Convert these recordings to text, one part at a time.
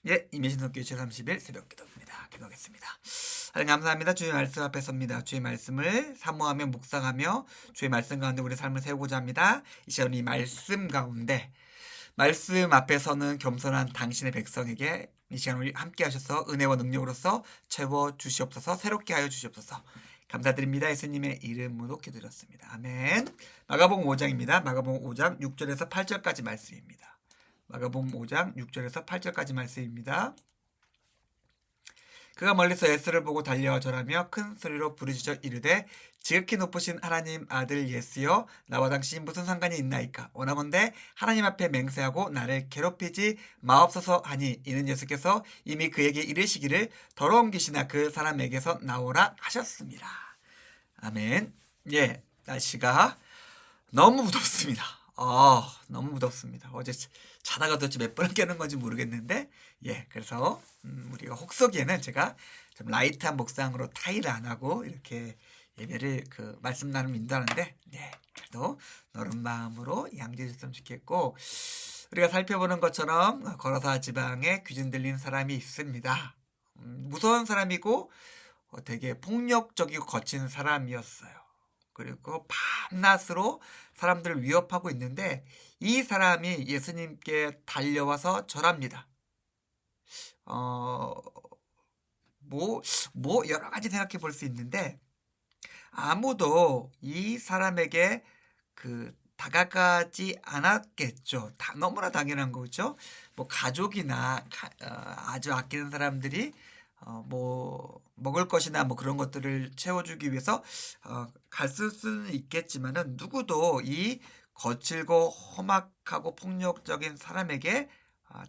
예, 임예신학교 2030일 새벽 기도입니다. 기도하겠습니다. 하나님 감사합니다. 주의 말씀 앞에 섭니다. 주의 말씀을 사모하며 묵상하며 주의 말씀 가운데 우리 삶을 세우고자 합니다. 이 시간 이 말씀 가운데 말씀 앞에서는 겸손한 당신의 백성에게 이 시간 우리 함께 하셔서 은혜와 능력으로서 채워 주시옵소서. 새롭게 하여 주시옵소서. 감사드립니다. 예수님의 이름으로 기도드렸습니다. 아멘. 마가복음 5장입니다. 마가복음 5장 6절에서 8절까지 말씀입니다. 마가복음 5장 6절에서 8절까지 말씀입니다. 그가 멀리서 예수를 보고 달려와 절하며 큰 소리로 부르짖어 이르되 지극히 높으신 하나님 아들 예수여 나와 당신이 무슨 상관이 있나이까. 원하건대 하나님 앞에 맹세하고 나를 괴롭히지 마옵소서 하니 이는 예수께서 이미 그에게 이르시기를 더러운 귀신아 그 사람에게서 나오라 하셨습니다. 아멘. 예, 날씨가 너무 무덥습니다. 너무 무덥습니다. 어제 자다가 도대체 몇 번을 깨는 건지 모르겠는데, 예, 그래서, 우리가 혹서기에는 제가 좀 라이트한 목상으로 타일 안 하고, 이렇게 예배를 말씀 나눔 인도하는데, 예, 그래도 너른 마음으로 양지해 주셨으면 좋겠고, 우리가 살펴보는 것처럼, 거라사 지방에 귀신 들린 사람이 있습니다. 무서운 사람이고, 되게 폭력적이고 거친 사람이었어요. 그리고 밤낮으로 사람들을 위협하고 있는데 이 사람이 예수님께 달려와서 절합니다. 여러 가지 생각해 볼 수 있는데 아무도 이 사람에게 다가가지 않았겠죠. 너무나 당연한 거죠. 가족이나 아주 아끼는 사람들이 먹을 것이나 그런 것들을 채워주기 위해서 갈 수는 있겠지만은 누구도 이 거칠고 험악하고 폭력적인 사람에게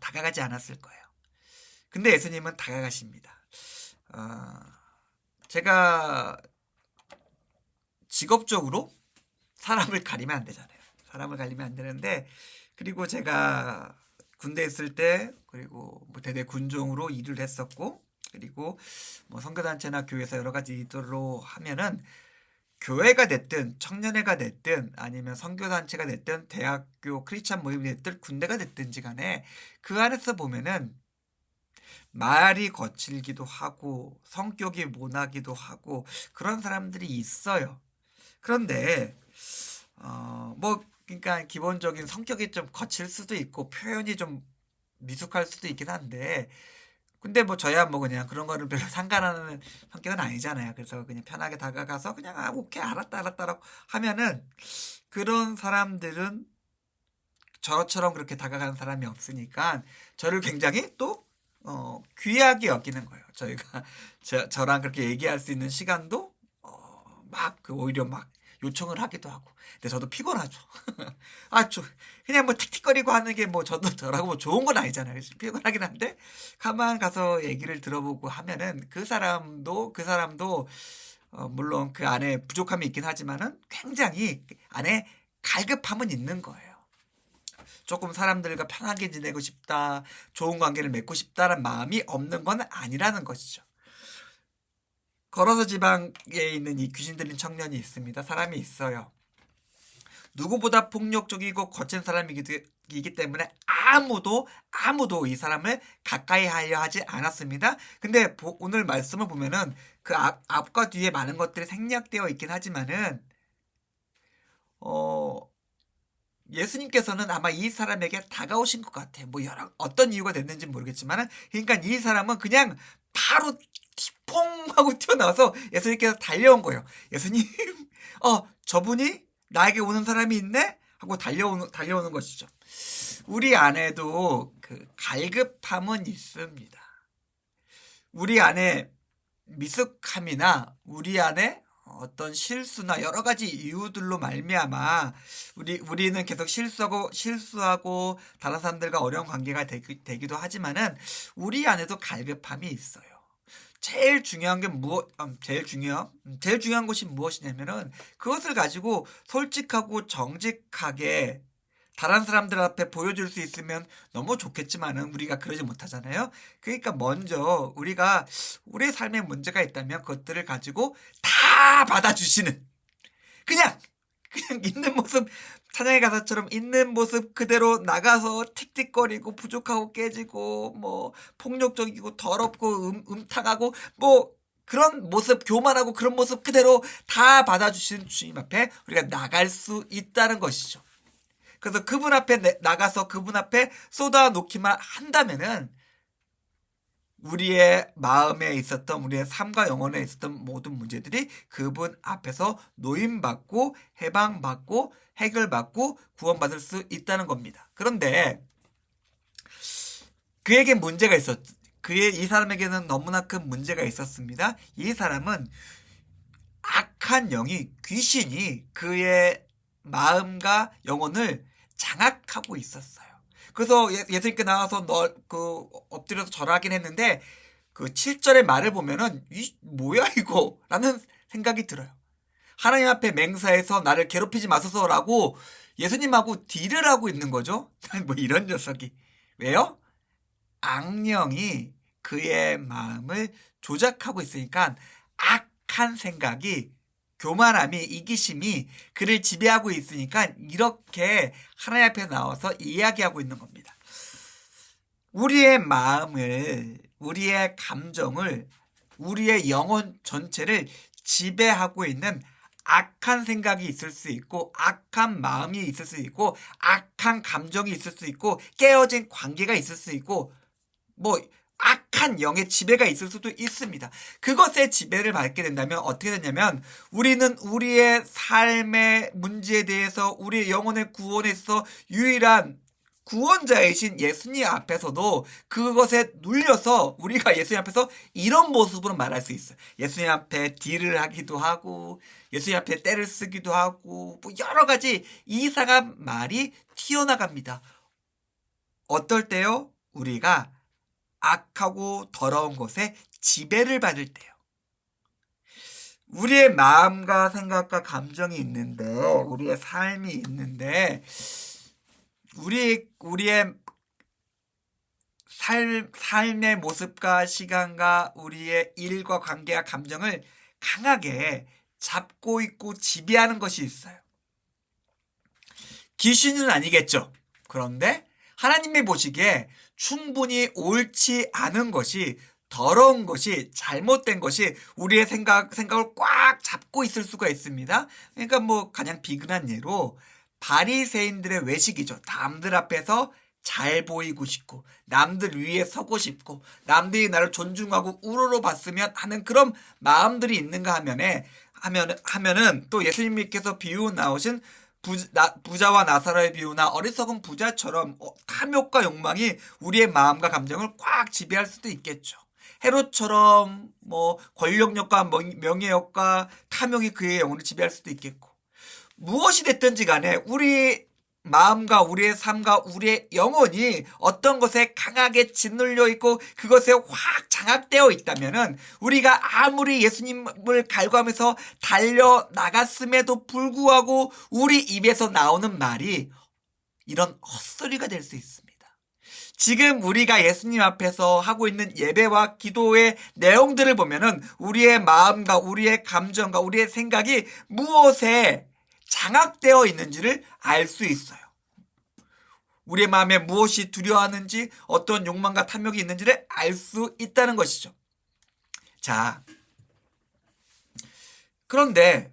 다가가지 않았을 거예요. 근데 예수님은 다가가십니다. 제가 직업적으로 사람을 가리면 안 되잖아요. 사람을 가리면 안 되는데 그리고 제가 군대에 있을 때 그리고 대대 군종으로 일을 했었고 그리고 선교단체나 교회에서 여러 가지 일들로 하면은 교회가 됐든 청년회가 됐든 아니면 선교단체가 됐든 대학교 크리스찬 모임이 됐든 군대가 됐든지 간에 그 안에서 보면은 말이 거칠기도 하고 성격이 모나기도 하고 그런 사람들이 있어요. 그런데 그러니까 기본적인 성격이 좀 거칠 수도 있고 표현이 좀 미숙할 수도 있긴 한데 근데 저야 그냥 그런 거를 별로 상관하는 성격은 아니잖아요. 그래서 그냥 편하게 다가가서 그냥 오케이 알았다라고 하면은 그런 사람들은 저처럼 그렇게 다가가는 사람이 없으니까 저를 굉장히 또 귀하게 여기는 거예요. 저희가 저랑 그렇게 얘기할 수 있는 시간도 오히려 요청을 하기도 하고. 근데 저도 피곤하죠. 그냥 틱틱거리고 하는 게 저라고 좋은 건 아니잖아요. 피곤하긴 한데, 가만 가서 얘기를 들어보고 하면은 그 사람도, 물론 그 안에 부족함이 있긴 하지만은 굉장히 안에 갈급함은 있는 거예요. 조금 사람들과 편하게 지내고 싶다, 좋은 관계를 맺고 싶다는 마음이 없는 건 아니라는 것이죠. 걸어서 지방에 있는 이 귀신 들린 청년이 있습니다. 사람이 있어요. 누구보다 폭력적이고 거친 사람이기 때문에 아무도 이 사람을 가까이 하려 하지 않았습니다. 근데 오늘 말씀을 보면은 그 앞과 뒤에 많은 것들이 생략되어 있긴 하지만은 예수님께서는 아마 이 사람에게 다가오신 것 같아요. 어떤 이유가 됐는지 모르겠지만은 그러니까 이 사람은 그냥 바로 퐁 하고 튀어나와서 예수님께서 달려온 거예요. 예수님, 저분이 나에게 오는 사람이 있네? 하고 달려오는 것이죠. 우리 안에도 갈급함은 있습니다. 우리 안에 미숙함이나 우리 안에 어떤 실수나 여러 가지 이유들로 말미암아 우리는 계속 실수하고 다른 사람들과 어려운 관계가 되기도 하지만은 우리 안에도 갈급함이 있어요. 제일 중요한 게 제일 중요한 것이 무엇이냐면은 그것을 가지고 솔직하고 정직하게 다른 사람들 앞에 보여줄 수 있으면 너무 좋겠지만은 우리가 그러지 못하잖아요. 그러니까 먼저 우리가 우리의 삶에 문제가 있다면 그것들을 가지고 다 받아주시는 그냥 그냥 있는 모습, 찬양의 가사처럼 있는 모습 그대로 나가서 틱틱거리고 부족하고 깨지고 뭐 폭력적이고 더럽고 음탕하고 뭐 그런 모습, 교만하고 그런 모습 그대로 다 받아주시는 주님 앞에 우리가 나갈 수 있다는 것이죠. 그래서 그분 앞에 나가서 그분 앞에 쏟아놓기만 한다면은 우리의 마음에 있었던, 우리의 삶과 영혼에 있었던 모든 문제들이 그분 앞에서 노임받고 해방받고 해결받고 구원받을 수 있다는 겁니다. 그런데 그에게 문제가 있었, 이 사람에게는 너무나 큰 문제가 있었습니다. 이 사람은 악한 영이, 귀신이 그의 마음과 영혼을 장악하고 있었어요. 그래서 예수님께 나와서 엎드려서 절하긴 했는데 그 7절의 말을 보면은 뭐야 이거? 라는 생각이 들어요. 하나님 앞에 맹세해서 나를 괴롭히지 마소서라고 예수님하고 딜을 하고 있는 거죠. 뭐 이런 녀석이. 왜요? 악령이 그의 마음을 조작하고 있으니까 악한 생각이, 교만함이, 이기심이 그를 지배하고 있으니까 이렇게 하나님 앞에 나와서 이야기하고 있는 겁니다. 우리의 마음을, 우리의 감정을, 우리의 영혼 전체를 지배하고 있는 악한 생각이 있을 수 있고, 악한 마음이 있을 수 있고, 악한 감정이 있을 수 있고, 깨어진 관계가 있을 수 있고, 뭐 악한 영의 지배가 있을 수도 있습니다. 그것의 지배를 받게 된다면 어떻게 되냐면 우리는 우리의 삶의 문제에 대해서, 우리의 영혼의 구원에 있어 유일한 구원자이신 예수님 앞에서도 그것에 눌려서 우리가 예수님 앞에서 이런 모습으로 말할 수 있어요. 예수님 앞에 딜을 하기도 하고 예수님 앞에 때를 쓰기도 하고 뭐 여러 가지 이상한 말이 튀어나갑니다. 어떨 때요? 우리가 악하고 더러운 것에 지배를 받을 때요. 우리의 마음과 생각과 감정이 있는데, 우리의 삶이 있는데, 우리의 삶의 모습과 시간과 우리의 일과 관계와 감정을 강하게 잡고 있고 지배하는 것이 있어요. 귀신은 아니겠죠. 그런데 하나님이 보시기에 충분히 옳지 않은 것이, 더러운 것이, 잘못된 것이 우리의 생각을 꽉 잡고 있을 수가 있습니다. 그러니까 뭐 가장 비근한 예로 바리새인들의 외식이죠. 남들 앞에서 잘 보이고 싶고, 남들 위에 서고 싶고, 남들이 나를 존중하고 우러러 봤으면 하는 그런 마음들이 있는가 하면은 또 예수님께서 비유 나오신 부자와 나사로의 비유나 어리석은 부자처럼 탐욕과 욕망이 우리의 마음과 감정을 꽉 지배할 수도 있겠죠. 헤롯처럼 뭐 권력욕과 명예욕과 탐욕이 그의 영혼을 지배할 수도 있겠고, 무엇이 됐든지 간에 우리 마음과 우리의 삶과 우리의 영혼이 어떤 것에 강하게 짓눌려 있고 그것에 확 장악되어 있다면은 우리가 아무리 예수님을 갈구하면서 달려나갔음에도 불구하고 우리 입에서 나오는 말이 이런 헛소리가 될 수 있습니다. 지금 우리가 예수님 앞에서 하고 있는 예배와 기도의 내용들을 보면은 우리의 마음과 우리의 감정과 우리의 생각이 무엇에 장악되어 있는지를 알 수 있어요. 우리의 마음에 무엇이 두려워하는지, 어떤 욕망과 탐욕이 있는지를 알 수 있다는 것이죠. 자, 그런데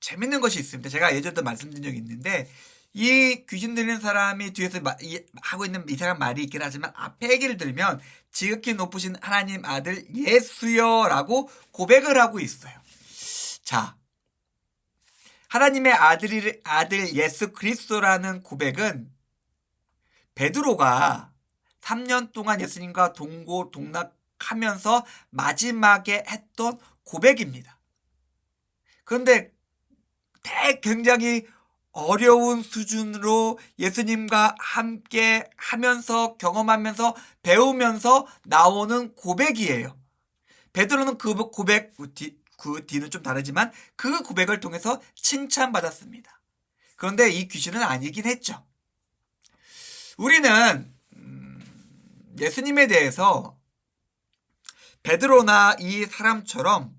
재밌는 것이 있습니다. 제가 예전에도 말씀드린 적이 있는데 이 귀신 들리는 사람이 뒤에서 하고 있는 이상한 말이 있긴 하지만 앞에 얘기를 들으면 지극히 높으신 하나님 아들 예수여라고 고백을 하고 있어요. 자, 하나님의 아들 예수 그리스도라는 고백은 베드로가 3년 동안 예수님과 동고동락하면서 마지막에 했던 고백입니다. 그런데 굉장히 어려운 수준으로 예수님과 함께 하면서 경험하면서 배우면서 나오는 고백이에요. 베드로는 그 고백, 그 뒤는 좀 다르지만 그 고백을 통해서 칭찬받았습니다. 그런데 이 귀신은 아니긴 했죠. 우리는 예수님에 대해서 베드로나 이 사람처럼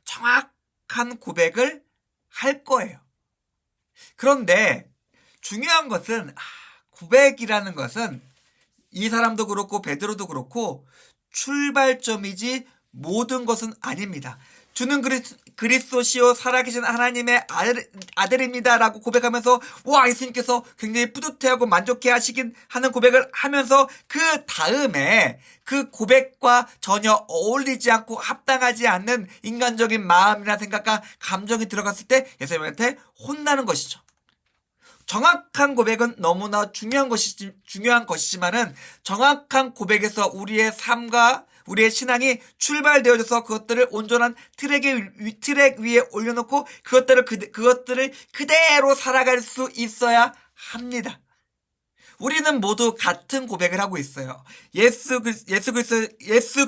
정확한 고백을 할 거예요. 그런데 중요한 것은 고백이라는 것은 이 사람도 그렇고 베드로도 그렇고 출발점이지 모든 것은 아닙니다. 주는 그리스도시요 살아계신 하나님의 아들입니다라고 고백하면서 와, 예수님께서 굉장히 뿌듯해하고 만족해 하는 고백을 하면서 그 다음에 그 고백과 전혀 어울리지 않고 합당하지 않는 인간적인 마음이나 생각과 감정이 들어갔을 때 예수님한테 혼나는 것이죠. 정확한 고백은 너무나 중요한 것이지만은 정확한 고백에서 우리의 삶과 우리의 신앙이 출발되어져서 그것들을 온전한 트랙 위에 올려놓고 그것들을 그대로 살아갈 수 있어야 합니다. 우리는 모두 같은 고백을 하고 있어요. 예수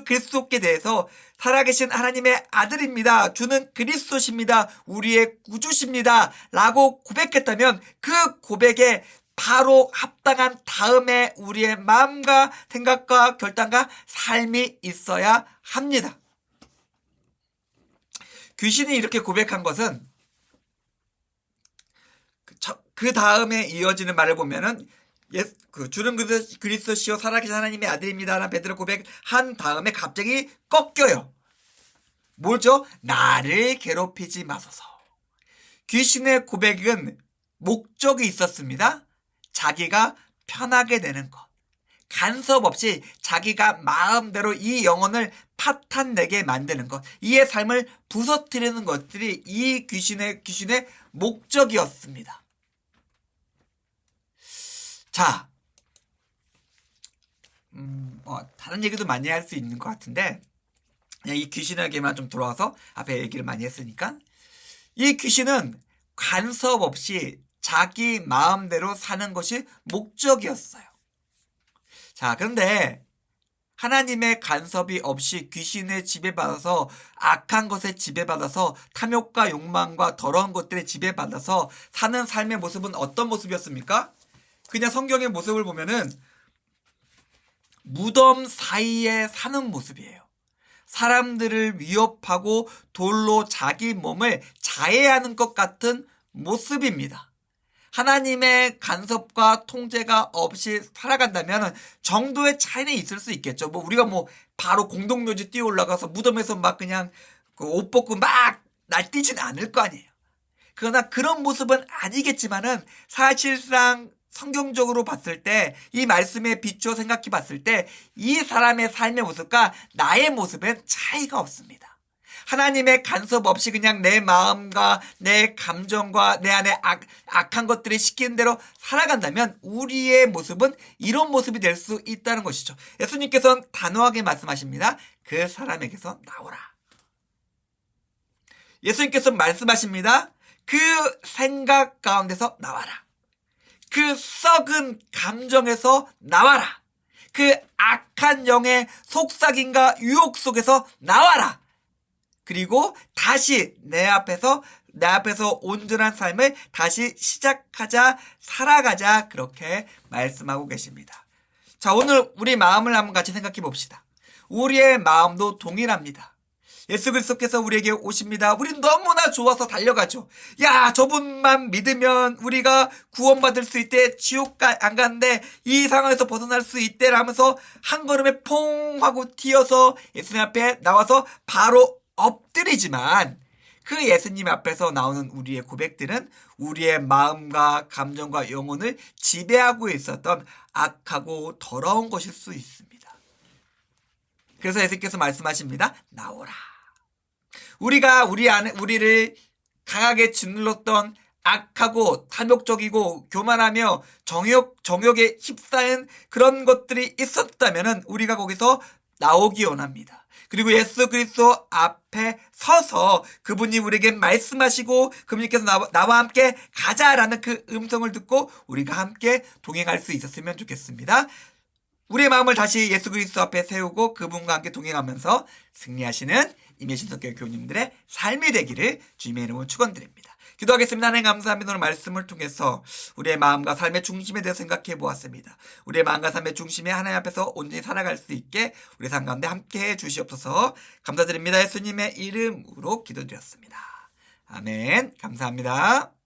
그리스도께 대해서 살아계신 하나님의 아들입니다. 주는 그리스도십니다. 우리의 구주십니다. 라고 고백했다면 그 고백에 바로 합당한 다음에 우리의 마음과 생각과 결단과 삶이 있어야 합니다. 귀신이 이렇게 고백한 것은 그 다음에 이어지는 말을 보면은 주는 그리스도시요 살아계신 하나님의 아들입니다라는 베드로 고백한 다음에 갑자기 꺾여요. 뭐죠? 나를 괴롭히지 마소서. 귀신의 고백은 목적이 있었습니다. 자기가 편하게 되는 것. 간섭 없이 자기가 마음대로 이 영혼을 파탄내게 만드는 것. 이의 삶을 부서뜨리는 것들이 이 귀신의 목적이었습니다. 자, 다른 얘기도 많이 할 수 있는 것 같은데 그냥 이 귀신에게만 좀 돌아와서 앞에 얘기를 많이 했으니까 이 귀신은 간섭 없이 자기 마음대로 사는 것이 목적이었어요. 자, 그런데 하나님의 간섭이 없이 귀신에 지배받아서 악한 것에 지배받아서 탐욕과 욕망과 더러운 것들에 지배받아서 사는 삶의 모습은 어떤 모습이었습니까? 그냥 성경의 모습을 보면은 무덤 사이에 사는 모습이에요. 사람들을 위협하고 돌로 자기 몸을 자해하는 것 같은 모습입니다. 하나님의 간섭과 통제가 없이 살아간다면 정도의 차이는 있을 수 있겠죠. 우리가 바로 공동묘지 뛰어 올라가서 무덤에서 막 그냥 옷 벗고 막 날뛰지는 않을 거 아니에요. 그러나 그런 모습은 아니겠지만은 사실상 성경적으로 봤을 때 이 말씀에 비추어 생각해 봤을 때 이 사람의 삶의 모습과 나의 모습엔 차이가 없습니다. 하나님의 간섭 없이 그냥 내 마음과 내 감정과 내 안에 악한 것들이 시키는 대로 살아간다면 우리의 모습은 이런 모습이 될 수 있다는 것이죠. 예수님께서는 단호하게 말씀하십니다. 그 사람에게서 나오라. 예수님께서 말씀하십니다. 그 생각 가운데서 나와라. 그 썩은 감정에서 나와라. 그 악한 영의 속삭임과 유혹 속에서 나와라. 그리고 다시 내 앞에서 온전한 삶을 다시 시작하자, 살아가자, 그렇게 말씀하고 계십니다. 자, 오늘 우리 마음을 한번 같이 생각해 봅시다. 우리의 마음도 동일합니다. 예수 그리스도께서 우리에게 오십니다. 우린 너무나 좋아서 달려가죠. 야, 저분만 믿으면 우리가 구원받을 수 있대, 지옥 안 가는데 이 상황에서 벗어날 수 있대 라면서 한 걸음에 퐁 하고 튀어서 예수님 앞에 나와서 바로 엎드리지만 그 예수님 앞에서 나오는 우리의 고백들은 우리의 마음과 감정과 영혼을 지배하고 있었던 악하고 더러운 것일 수 있습니다. 그래서 예수님께서 말씀하십니다. 나오라. 우리가 우리를 강하게 짓눌렀던 악하고 탐욕적이고 교만하며 정욕에 휩싸인 그런 것들이 있었다면은 우리가 거기서 나오기 원합니다. 그리고 예수 그리스도 앞에 서서 그분이 우리에게 말씀하시고 그분께서 나와 함께 가자라는 그 음성을 듣고 우리가 함께 동행할 수 있었으면 좋겠습니다. 우리의 마음을 다시 예수 그리스도 앞에 세우고 그분과 함께 동행하면서 승리하시는 임예신석교회 교우님들의 삶이 되기를 주님의 이름으로 축원드립니다. 기도하겠습니다. 하나님 감사합니다. 오늘 말씀을 통해서 우리의 마음과 삶의 중심에 대해서 생각해 보았습니다. 우리의 마음과 삶의 중심에 하나님 앞에서 온전히 살아갈 수 있게 우리 삶 가운데 함께해 주시옵소서. 감사드립니다. 예수님의 이름으로 기도드렸습니다. 아멘. 감사합니다.